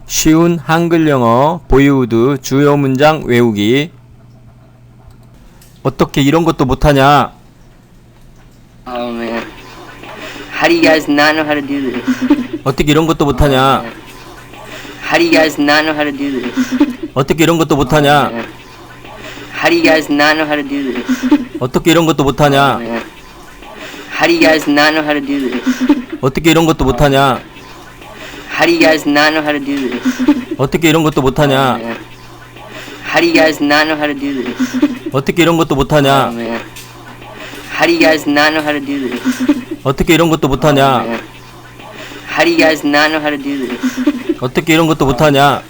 쉬운 한글 영어 보이우드 주요 문장 외우기. 어떻게 이런 것도 못하냐? Oh man. How do you guys not know how to do this? 어떻게 이런 것도 못하냐? How do you guys not know how to do this? 어떻게 이런 것도 못하냐? How do you guys not know how to do this? 어떻게 이런 것도 못하냐? How do you guys not know how to do this? 어떻게 이런 것도 못하냐? How do you guys not know how to do this? 어떻게 이런 것도 못하냐? How do you guys not know how to do this? 어떻게 이런 것도 못하냐? How do you guys not know how to do this? 어떻게 이런 것도 못하냐? How do you guys not know how to do this? 어떻게 이런 것도 못하냐?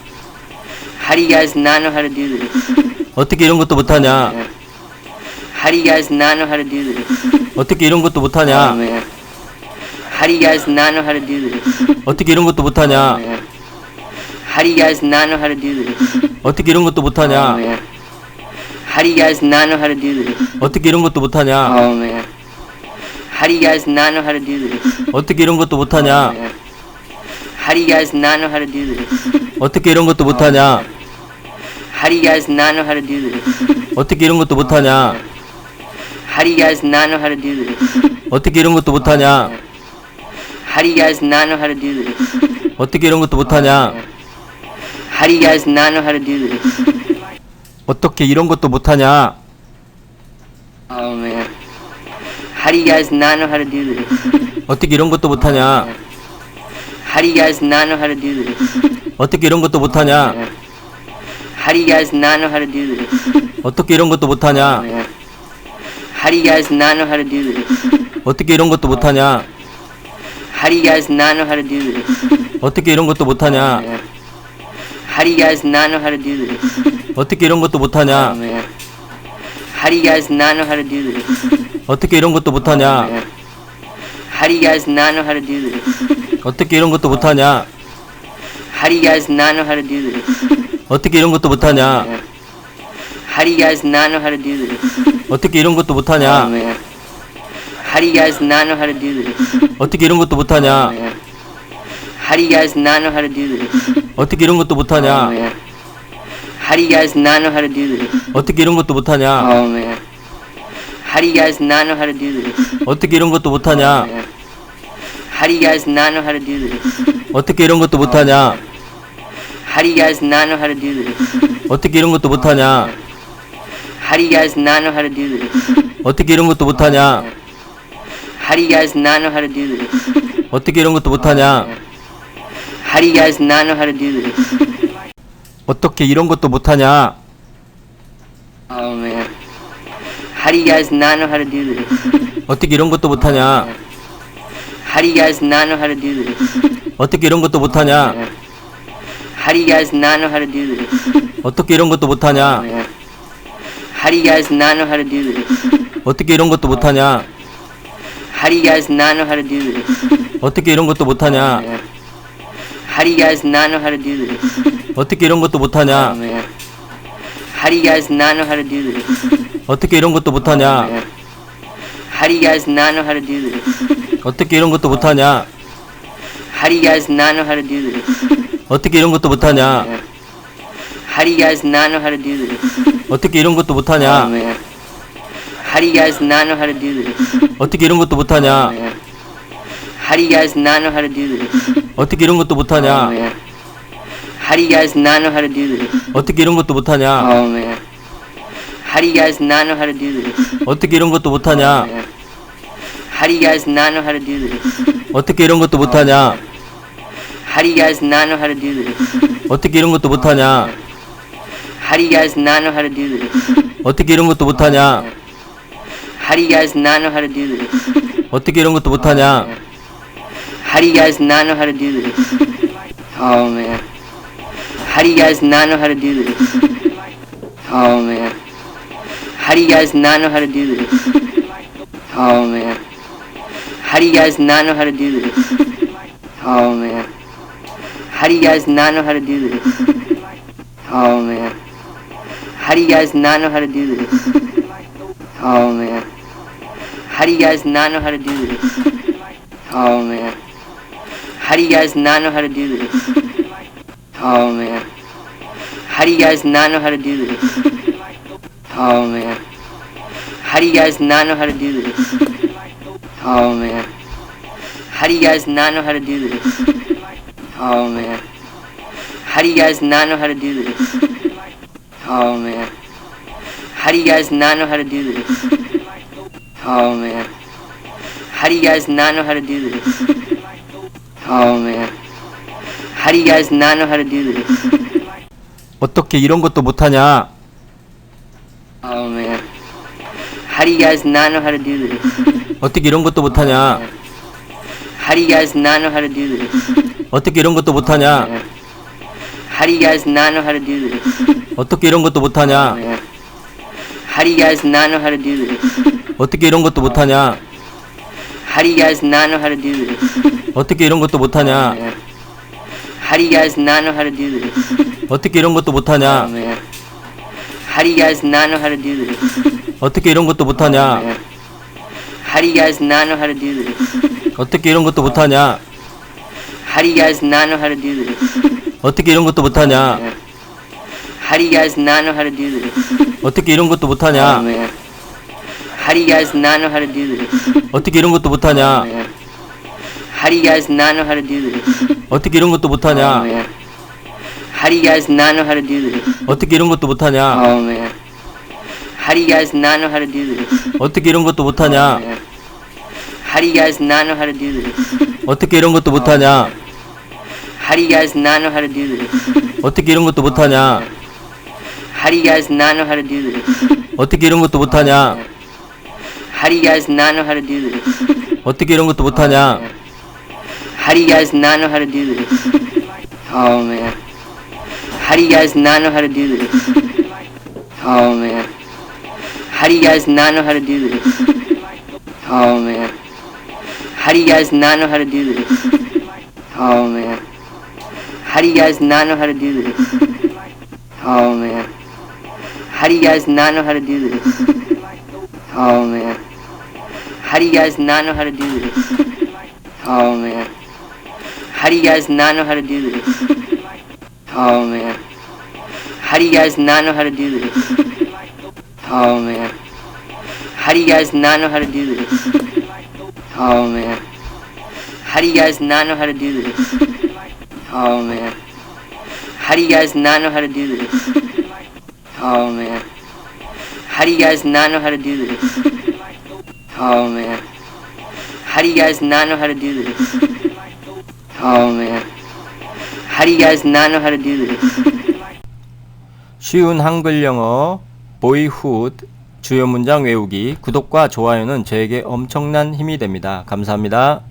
How do you guys not know how to do this? 어떻게 이런 것도 못하냐? How do you guys not know how to do this? 어떻게 이런 것도 못하냐? How do you guys not know how to do this? 어떻게 이런 것도 못하냐? How do you guys not know how to do this? 어떻게 이런 것도 못하냐? How do you guys not know how to do this? 어떻게 이런 것도 못하냐? Oh man. How do you guys not know how to do this? 어떻게 이런 것도 못하냐? How do you guys not know how to do this? 어떻게 이런 것도 못하냐? How do you guys not know how to do this? 어떻게 이런 것도 못하냐? How do you guys not know how to do this? 어떻게 이런 것도 못하냐? How do you guys not know how to do this? 어떻게 이런 것도 못하냐? How do you guys not know how to do this? 어떻게 이런 것도 못하냐? Oh man. How do you guys not know how to do this? 어떻게 이런 것도 못하냐? How do you guys not know how to do this? 어떻게 이런 것도 못하냐? How do you guys not know how to do this? 어떻게 이런 것도 못하냐? How do you guys not know how to do this? 어떻게 이런 것도 못하냐? How do you guys not know how to do this? 어떻게 이런 것도 못하냐? How do you guys not know how to do this? 어떻게 이런 것도 못하냐? How do you guys not know how to do this? 어떻게 이런 것도 못하냐? How do you guys not know how to do this? 어떻게 이런 것도 못하냐? How do you guys not know how to do this? 어떻게 이런 것도 못하냐? How do you guys not know how to do this? 어떻게 이런 것도 못하냐? How do you guys not know how to do this? 어떻게 이런 것도 못하냐? How do you guys not know how to do this? 어떻게 이런 것도 못하냐? How do you guys not know how to do this? 어떻게 이런 것도 못하냐? How do you guys not know how to do this? 어떻게 이런 것도 못하냐? How do you guys not know how to do this? 어떻게 이런 것도 못하냐? How do you guys not know how to do this? 어떻게 이런 것도 못하냐? How do you guys not know how to do this? 어떻게 이런 것도 못하냐? How do you guys not know how to do this? 어떻게 이런 것도 못하냐? How do you guys not know how to do this? 어떻게 이런 것도 못하냐? Oh man. How do you guys not know how to do this? 어떻게 이런 것도 못하냐? How do you guys not know how to do this? 어떻게 이런 것도 못하냐? How do you guys not know how to do this? 어떻게 이런 것도 못하냐? How do you guys not know how to do this? 어떻게 이런 것도 못하냐? How do you guys not know how to do this? 어떻게 이런 것도 못하냐? How do you guys not know how to do this? 어떻게 이런 것도 못하냐? How do you guys not know how to do this? 어떻게 이런 것도 못하냐? How do you guys not know how to do this? 어떻게 이런 것도 못하냐? How do you guys not know how to do this? 어떻게 이런 것도 못하냐? How do you guys not know how to do this? 어떻게 이런 것도 못하냐? How do you guys not know how to do this? 어떻게 이런 것도 못하냐? How do you guys not know how to do this? 어떻게 이런 것도 못하냐? How do you guys not know how to do this? 어떻게 이런 것도 못하냐? How do you guys not know how to do this? 어떻게 이런 것도 못하냐? How do you guys not know how to do this? 어떻게 이런 것도 못하냐? How do you guys not know how to do this? 어떻게 이런 것도 못하냐? How do you guys not know how to do this? 어떻게 이런 것도 못하냐? How do you guys not know how to do this? 어떻게 이런 것도 못하냐? How do you guys not know how to do this? Oh man. How do you guys not know how to do this? Oh man. How do you guys not know how to do this? Oh man. How do you guys not know how to do this? Oh man. How do you guys not know how to do this? Oh man. How do you guys not know how to do this? Oh man. How do you guys not know how to do this? Oh man. How do you guys not know how to do this? Oh man. How do you guys not know how to do this? Oh man. How do you guys not know how to do this? Oh man. How do you guys not know how to do this? Oh man. How do you guys not know how to do this? Oh man. How do you guys not know how to do this? Oh man. How do you guys not know how to do this? Oh man. How do you guys not know how to do this? 어떻게 이런 것도 못하냐? Oh man. How do you guys not know how to do this? 어떻게 이런 것도 못하냐? How do you guys not know how to do this? 어떻게 이런 것도 못하냐? How do you guys not know how to do this? 어떻게 이런 것도 못하냐? How do you guys not know how to do this? 어떻게 이런 것도 못하냐? How do you guys not know how to do this? 어떻게 이런 것도 못하냐? How do you guys not know how to do this? 어떻게 이런 것도 못하냐? How do you guys not know how to do this? 어떻게 이런 것도 못하냐? How do you guys not know how to do this? 어떻게 이런 것도 못하냐? How do you guys not know how to do this? 어떻게 이런 것도 못하냐? How do you guys not know how to do this? 어떻게 이런 것도 못하냐? How do you guys not know how to do this? 어떻게 이런 것도 못하냐? How do you guys not know how to do this? 어떻게 이런 것도 못하냐? How do you guys not know how to do this? 어떻게 이런 것도 못하냐? Oh man. How do you guys not know how to do this? 어떻게 이런 것도 못하냐? How do you guys not know how to do this? 어떻게 이런 것도 못하냐? How do you guys not know how to do this? 어떻게 이런 것도 못하냐? How do you guys not know how to do this? 어떻게 이런 것도 못하냐? How do you guys not know how to do this? 어떻게 이런 것도 못하냐? How do you guys not know how to do this? Oh man. How do you guys not know how to do this? Oh man. How do you guys not know how to do this? Oh man. How do you guys not know how to do this? Oh man. How do you guys not know how to do this? Oh man. How do you guys not know how to do this? Oh man. How do you guys not know how to do this? Oh man. How do you guys not know how to do this? Oh man. How do you guys not know how to do this? Oh man. How do you guys not know how to do this? Oh man. How do you guys not know how to do this? Oh man. How do you guys not know how to do this? Oh man. How do you guys not know how to do this? Oh man. How do you guys not know how to do this? Oh man. How do you guys not know how to do this? 쉬운 한글 영어 보이훗 주요 문장 외우기 구독과 좋아요는 저에게 엄청난 힘이 됩니다. 감사합니다.